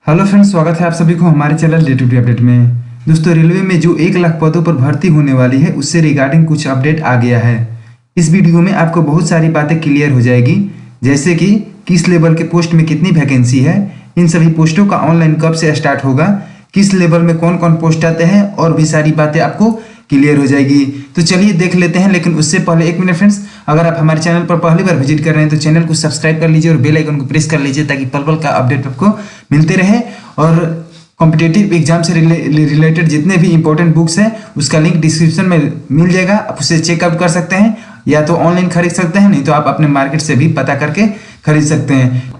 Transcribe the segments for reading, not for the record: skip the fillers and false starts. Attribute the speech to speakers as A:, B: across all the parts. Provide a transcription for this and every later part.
A: Hello friends, स्वागत है आप सभी को हमारे channel day to day update में। दोस्तों, रेलवे में जो 1 लाख पदों पर भर्ती होने वाली है उससे रिगार्डिंग कुछ अपडेट आ गया है। इस वीडियो में आपको बहुत सारी बातें क्लियर हो जाएगी, जैसे कि किस लेवल के पोस्ट में कितनी वैकेंसी है, इन सभी पोस्टों का ऑनलाइन कब से स्टार्ट होगा, किस लेवल में कौन कौन पोस्ट आते हैं, और भी सारी बातें आपको क्लियर हो जाएगी। तो चलिए देख लेते हैं। लेकिन उससे पहले 1 मिनट फ्रेंड्स, अगर आप हमारे चैनल पर पहली बार विजिट कर रहे हैं तो चैनल को सब्सक्राइब कर लीजिए और बेल आइकन को प्रेस कर लीजिए ताकि पल पल का अपडेट आपको मिलते रहे। और कॉम्पिटिटिव एग्जाम से रिलेटेड जितने भी इंपॉर्टेंट बुक्स हैं उसका लिंक डिस्क्रिप्शन में मिल जाएगा, आप उसे चेकआउट कर सकते हैं, या तो ऑनलाइन खरीद सकते हैं, नहीं तो आप अपने मार्केट से भी पता करके खरीद सकते हैं।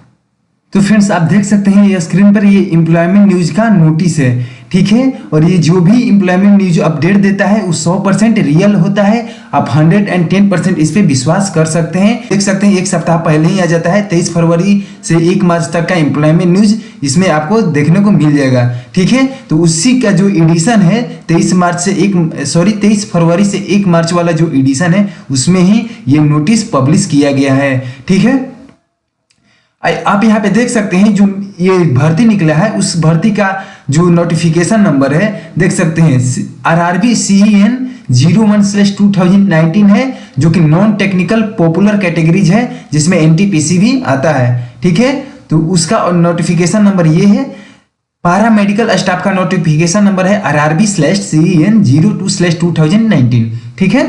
A: तो फ्रेंड्स, आप देख सकते हैं ये स्क्रीन पर, ये एम्प्लॉयमेंट न्यूज का नोटिस है, ठीक है। और ये जो भी एम्प्लॉयमेंट न्यूज अपडेट देता है वो 100% रियल होता है। आप 110% इस पे विश्वास कर सकते हैं। देख सकते हैं 1 सप्ताह पहले ही आ जाता है। 23 फरवरी से 1 मार्च तक का एम्प्लॉयमेंट न्यूज इसमें आपको देखने को मिल जाएगा, ठीक है। तो उसी का जो एडिशन है 23 फरवरी से 1 मार्च वाला जो एडिशन है उसमें ही ये नोटिस पब्लिश किया गया है, ठीक है। आप यहाँ पे देख सकते हैं जो ये भर्ती निकला है उस भर्ती का जो नोटिफिकेशन नंबर है देख सकते हैं, RRB CEN 01/2019 है, जो कि नॉन टेक्निकल पॉपुलर कैटेगरीज है, जिसमें NTPC भी आता है, ठीक है। तो उसका नोटिफिकेशन नंबर ये है। पैरामेडिकल स्टाफ का नोटिफिकेशन नंबर है RRB/CEN 02/2019, ठीक है।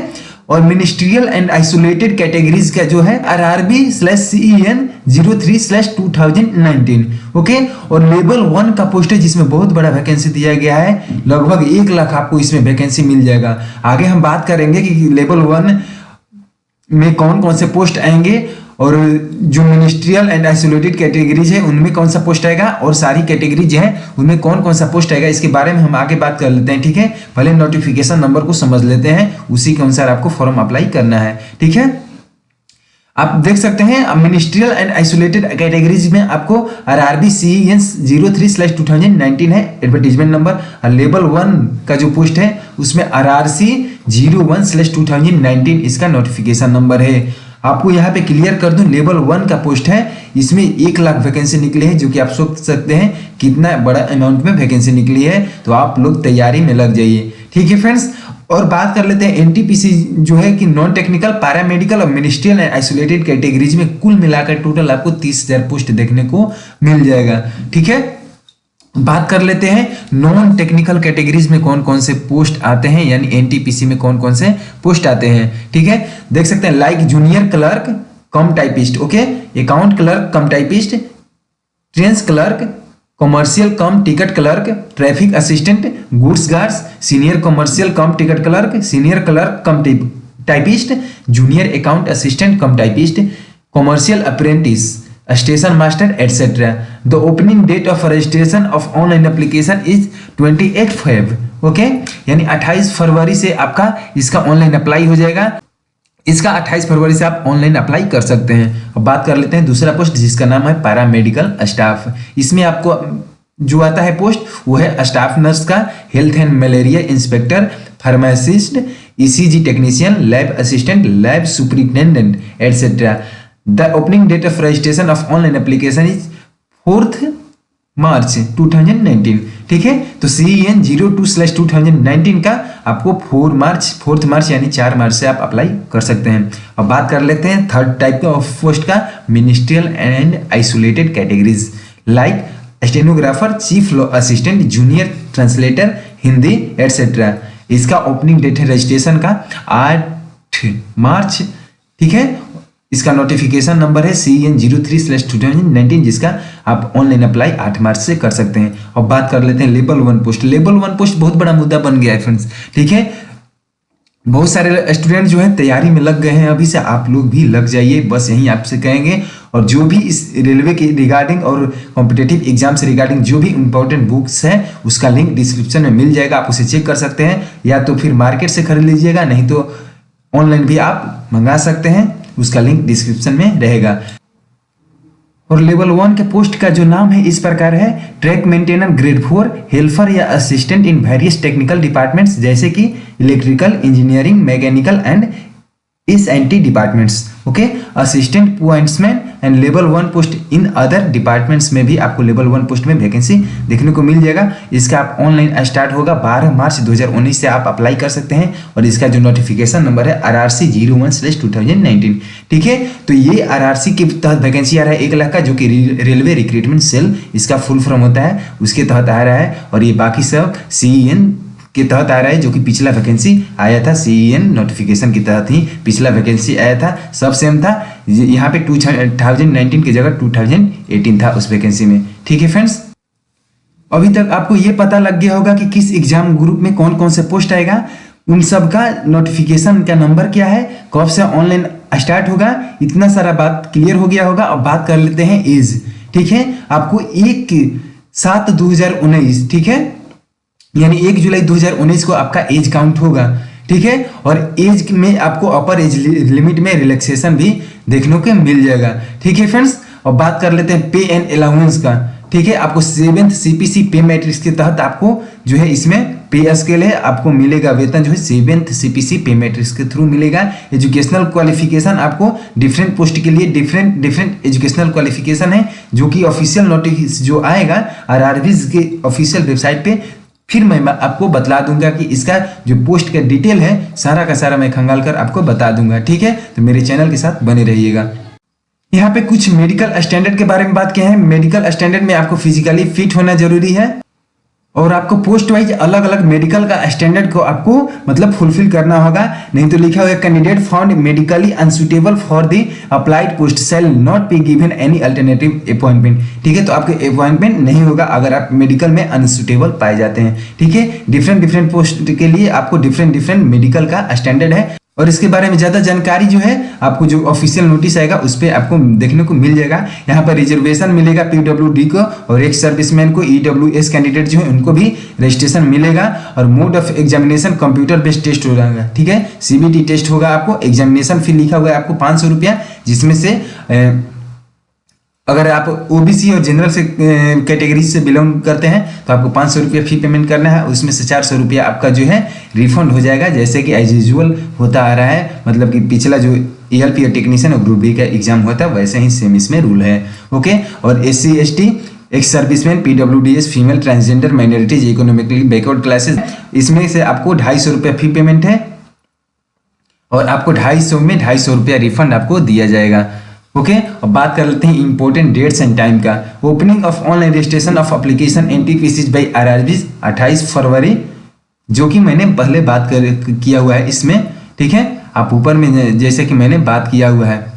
A: और मिनिस्ट्रियल एंड आइसोलेटेड कैटेगरीज का जो है RRB/CEN 03/2019, ओके। और लेवल 1 का पोस्ट है जिसमें बहुत बड़ा वैकेंसी दिया गया है, लगभग 1 लाख आपको इसमें वैकेंसी मिल जाएगा। आगे हम बात करेंगे कि लेवल 1 में कौन कौन से पोस्ट आएंगे, और जो मिनिस्ट्रियल एंड आइसोलेटेड कैटेगरीज है उनमें कौन सा पोस्ट आएगा, और सारी कैटेगरीज है उनमें कौन कौन सा पोस्ट आएगा, इसके बारे में हम आगे बात कर लेते हैं, ठीक है। पहले नोटिफिकेशन नंबर को समझ लेते हैं, उसी के अनुसार आपको फॉर्म अप्लाई करना है, ठीक है। आप देख सकते हैं मिनिस्ट्रियल एंड आइसोलेटेड कैटेगरीज में आपको RRB CEN 03/2019 है एडवर्टीजमेंट नंबर, और लेवल 1 का जो पोस्ट है उसमें RRC 01/2019 इसका नोटिफिकेशन नंबर है। आपको यहाँ पे क्लियर कर दूं, लेवल 1 का पोस्ट है, इसमें 1 लाख वैकेंसी निकली है, जो कि आप सोच सकते हैं कितना बड़ा अमाउंट में वैकेंसी निकली है। तो आप लोग तैयारी में लग जाइए, ठीक है फ्रेंड्स। और बात कर लेते हैं NTPC जो है कि नॉन टेक्निकल, पैरामेडिकल और मिनिस्ट्रियल एंड आइसोलेटेड कैटेगरीज में कुल मिलाकर टोटल आपको 30,000 पोस्ट देखने को मिल जाएगा, ठीक है। बात कर लेते हैं नॉन टेक्निकल कैटेगरीज में कौन कौन से पोस्ट आते हैं, यानी NTPC में कौन कौन से पोस्ट आते हैं, ठीक है। देख सकते हैं like junior clerk cum typist, okay, account clerk cum typist, trains clerk, commercial cum ticket clerk, traffic assistant, goods guards, senior commercial cum ticket clerk, senior clerk cum typist, junior account assistant cum typist, commercial apprentice, station master etcetera. The opening date of registration of online application is 28 Feb, okay, यानी 28 फरवरी से आपका इसका online apply हो जाएगा। इसका 28 फरवरी से आप online apply कर सकते हैं। अब बात कर लेते हैं दूसरा पोस्ट, जिसका नाम है पैरामेडिकल स्टाफ। इसमें आपको जो आता है पोस्ट वो है स्टाफ नर्स का, health and malaria inspector, pharmacist, ECG technician, lab assistant, lab superintendent etcetera. The opening date of registration of online application is 4th March 2019, ठीक है। तो CEN 02/2019 का आपको 4th मार्च यानी 4 मार्च से आप अप्लाई कर सकते हैं। अब बात कर लेते हैं थर्ड टाइप का ऑफ पोस्ट का, ministerial and isolated categories, like stenographer, chief law assistant, junior translator Hindi etcetera. इसका ओपनिंग डेट है रजिस्ट्रेशन का 8 मार्च, ठीक है। इसका नोटिफिकेशन नंबर है CEN 03/2019, जिसका आप ऑनलाइन अप्लाई 8 मार्च से कर सकते हैं। अब बात कर लेते हैं लेवल 1 पोस्ट। लेवल 1 पोस्ट बहुत बड़ा मुद्दा बन गया है फ्रेंड्स, ठीक है। बहुत सारे स्टूडेंट जो है तैयारी में लग गए हैं, अभी से आप लोग भी लग जाइए, बस यही आपसे कहेंगे। और जो भी इस रेलवे के रिगार्डिंग और कॉम्पिटिटिव एग्जाम से रिगार्डिंग जो भी इंपॉर्टेंट बुक्स है उसका लिंक डिस्क्रिप्शन में मिल जाएगा, आप उसे चेक कर सकते हैं, या तो फिर मार्केट से खरीद लीजिएगा, नहीं तो ऑनलाइन भी आप मंगा सकते हैं, उसका लिंक डिस्क्रिप्शन में रहेगा। और लेवल 1 के पोस्ट का जो नाम है इस प्रकार है, ट्रैक मेंटेनर ग्रेड 4, हेल्पर या assistant in various technical departments, जैसे कि electrical, engineering, mechanical and SNT departments, okay, assistant pointsman and level 1 post in other departments में भी आपको लेवल 1 पोस्ट में वैकेंसी देखने को मिल जाएगा। इसका आप ऑनलाइन स्टार्ट होगा 12 मार्च 2019 से आप अप्लाई कर सकते हैं और इसका जो नोटिफिकेशन नंबर है RRC 01/2019। ठीक है, तो ये RRC के तहत वैकेंसी आ रहा है 1 लाख का, जो कि रेलवे रिक्रूटमेंट सेल इसका फुल फॉर्म होता है, उसके तहत आ रहा है। और ये बाकी सब CEN के तहत आ रहा है, जो कि पिछला वैकेंसी आया था CEN नोटिफिकेशन के तहत ही पिछला वैकेंसी आया था, सब सेम था। यहाँ पे 2019 की जगह 2018 था उस वैकेंसी में। ठीक है फ्रेंड्स, अभी तक आपको ये पता लग गया होगा कि किस एग्जाम ग्रुप में कौन कौन से पोस्ट आएगा, उन सब का नोटिफिकेशन का नंबर क्या है, कब से ऑनलाइन स्टार्ट होगा, इतना सारा बात क्लियर हो गया होगा। अब बात कर लेते हैं एज। ठीक है, आपको 1/7/2019, ठीक है, यानी 1 जुलाई 2019 को आपका एज काउंट होगा। ठीक है, और एज में आपको अपर एज लिमिट में रिलैक्सेशन भी देखने को मिल जाएगा। ठीक है फ्रेंड्स, और बात कर लेते हैं पे एंड अलाउंस का। ठीक है, आपको 7th CPC पे मैट्रिक्स के तहत आपको जो है इसमें पे स्केल है, आपको मिलेगा वेतन जो है 7th CPC पे मैट्रिक्स के थ्रू मिलेगा। एजुकेशनल क्वालिफिकेशन आपको डिफरेंट पोस्ट के लिए डिफरेंट एजुकेशनल क्वालिफिकेशन है, जो कि ऑफिशियल नोटिस जो आएगा RRBs के ऑफिशियल वेबसाइट पे, फिर मैं आपको बतला दूंगा कि इसका जो पोस्ट का डिटेल है सारा का सारा मैं खंगाल कर आपको बता दूंगा। ठीक है, तो मेरे चैनल के साथ बने रहिएगा। यहाँ पे कुछ मेडिकल स्टैंडर्ड के बारे में बात किया है। मेडिकल स्टैंडर्ड में आपको फिजिकली फिट होना जरूरी है और आपको पोस्ट वाइज अलग अलग मेडिकल का स्टैंडर्ड को आपको मतलब फुलफिल करना होगा, नहीं तो लिखा हुआ है candidate found medically unsuitable for the applied post shall not be given any alternative appointment. ठीक है, तो आपको अपॉइंटमेंट नहीं होगा अगर आप मेडिकल में अनसुटेबल पाए जाते हैं। ठीक है, डिफरेंट पोस्ट के लिए आपको डिफरेंट मेडिकल का स्टैंडर्ड है और इसके बारे में ज्यादा जानकारी जो है आपको जो ऑफिशियल नोटिस आएगा उस पर आपको देखने को मिल जाएगा। यहाँ पर रिजर्वेशन मिलेगा PWD को, और एक सर्विसमैन को EWS कैंडिडेट जो है उनको भी रजिस्ट्रेशन मिलेगा। और mode of examination computer based test हो रहा है। ठीक है, CBT टेस्ट होगा। आपको एग्जामिनेशन फी लिखा हुआ है आपको 500 रुपया, जिसमें से अगर आप OBC और जनरल से कैटेगरी से बिलोंग करते हैं तो आपको 500 रुपया फी पेमेंट करना है। उसमें से 400 रुपया आपका जो है रिफंड हो जाएगा, जैसे कि एज यूजुअल होता आ रहा है। मतलब कि पिछला जो ELP और टेक्नीशियन और ग्रुप B का एग्जाम होता है वैसे ही सेम इसमें रूल है। ओके, और SC ST ex serviceman PWDS female transgender minorities economically backward classes, इसमें से आपको 250 रुपया फी पेमेंट है और आपको 250 में 250 रुपया रिफंड आपको दिया जाएगा। ओके, अब बात कर लेते हैं इंपॉर्टेंट डेट्स एंड टाइम का। Opening of online registration of application NTPCs by RRBs 28 फरवरी, जो कि मैंने पहले बात किया हुआ है इसमें। ठीक है, आप ऊपर में जैसे कि मैंने बात किया हुआ है,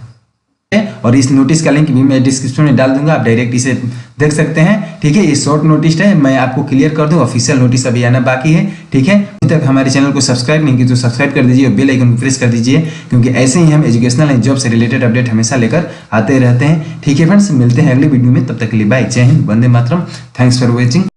A: और इस नोटिस का लिंक भी मैं डिस्क्रिप्शन में डाल दूंगा, आप डायरेक्ट इसे देख सकते हैं। ठीक है, ये शॉर्ट नोटिस है, मैं आपको क्लियर कर दूं, ऑफिशियल नोटिस अभी आना बाकी है। ठीक है, अभी तक हमारे चैनल को सब्सक्राइब नहीं किया तो सब्सक्राइब कर दीजिए और बेल आइकन को प्रेस कर दीजिए, क्योंकि ऐसे ही हम एजुकेशनल एंड जॉब से रिलेटेड अपडेट हमेशा लेकर आते रहते हैं। ठीक है फ्रेंड्स, मिलते हैं अगली वीडियो में, तब तक के लिए बाय, जय Hind, Vande Mataram, thanks for watching.